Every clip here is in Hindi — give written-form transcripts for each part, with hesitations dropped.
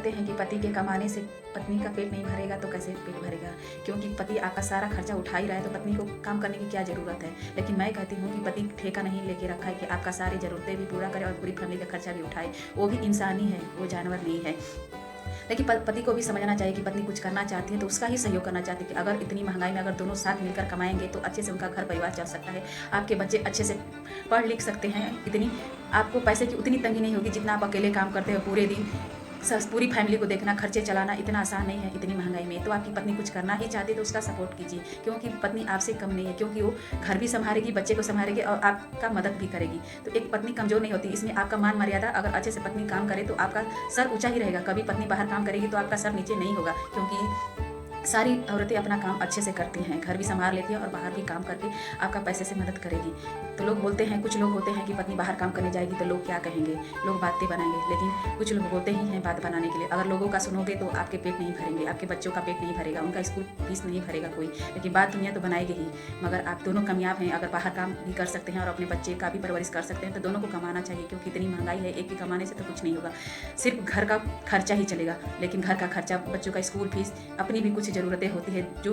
कहते हैं कि पति के कमाने से पत्नी का पेट नहीं भरेगा तो कैसे पेट भरेगा, क्योंकि पति आपका सारा खर्चा उठा ही रहा है तो पत्नी को काम करने की क्या ज़रूरत है। लेकिन मैं कहती हूँ कि पति ठेका नहीं लेके रखा है कि आपका सारी ज़रूरतें भी पूरा करे और पूरी फैमिली का खर्चा भी उठाए। वो भी इंसान ही है, वो जानवर नहीं है। लेकिन पति को भी समझना चाहिए कि पत्नी कुछ करना चाहती है तो उसका ही सहयोग करना चाहती है कि अगर इतनी महंगाई में अगर दोनों साथ मिलकर कमाएंगे तो अच्छे से उनका घर परिवार चल सकता है। आपके बच्चे अच्छे से पढ़ लिख सकते हैं, इतनी आपको पैसे की उतनी तंगी नहीं होगी जितना आप अकेले काम करते हो पूरे दिन। पूरी फैमिली को देखना, खर्चे चलाना इतना आसान नहीं है इतनी महंगाई में। तो आपकी पत्नी कुछ करना ही चाहती है तो उसका सपोर्ट कीजिए, क्योंकि पत्नी आपसे कम नहीं है, क्योंकि वो घर भी संभालेगी, बच्चे को संभालेगी और आपका मदद भी करेगी। तो एक पत्नी कमजोर नहीं होती, इसमें आपका मान मर्यादा अगर अच्छे से पत्नी काम करे तो आपका सर ऊंचा ही रहेगा। कभी पत्नी बाहर काम करेगी तो आपका सर नीचे नहीं होगा, क्योंकि सारी औरतें अपना काम अच्छे से करती हैं, घर भी संभाल लेती हैं और बाहर भी काम करके आपका पैसे से मदद करेगी। तो लोग बोलते हैं, कुछ लोग होते हैं कि पत्नी बाहर काम करने जाएगी तो लोग क्या कहेंगे, लोग बातें बनाएंगे, लेकिन कुछ लोग होते ही हैं बात बनाने के लिए। अगर लोगों का सुनोगे तो आपके पेट नहीं भरेंगे, आपके बच्चों का पेट नहीं भरेगा, उनका स्कूल फीस नहीं भरेगा कोई, लेकिन बात दुनिया तो बनाएगी ही। मगर आप दोनों कामयाब हैं, अगर बाहर काम भी कर सकते हैं और अपने बच्चे का भी परवरिश कर सकते हैं तो दोनों को कमाना चाहिए, क्योंकि इतनी महंगाई है, एक के कमाने से तो कुछ नहीं होगा। सिर्फ घर का खर्चा ही चलेगा, लेकिन घर का खर्चा, बच्चों का स्कूल फीस, अपनी भी कुछ ज़रूरतें होती है जो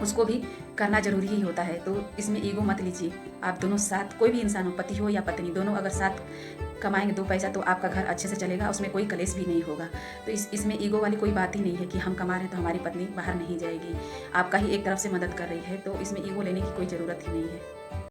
उसको भी करना जरूरी ही होता है। तो इसमें ईगो मत लीजिए। आप दोनों साथ, कोई भी इंसान हो, पति हो या पत्नी, दोनों अगर साथ कमाएंगे दो पैसा तो आपका घर अच्छे से चलेगा, उसमें कोई कलेश भी नहीं होगा। तो इसमें ईगो वाली कोई बात ही नहीं है कि हम कमा रहे हैं तो हमारी पत्नी बाहर नहीं जाएगी। आपका ही एक तरफ से मदद कर रही है, तो इसमें ईगो लेने की कोई ज़रूरत ही नहीं है।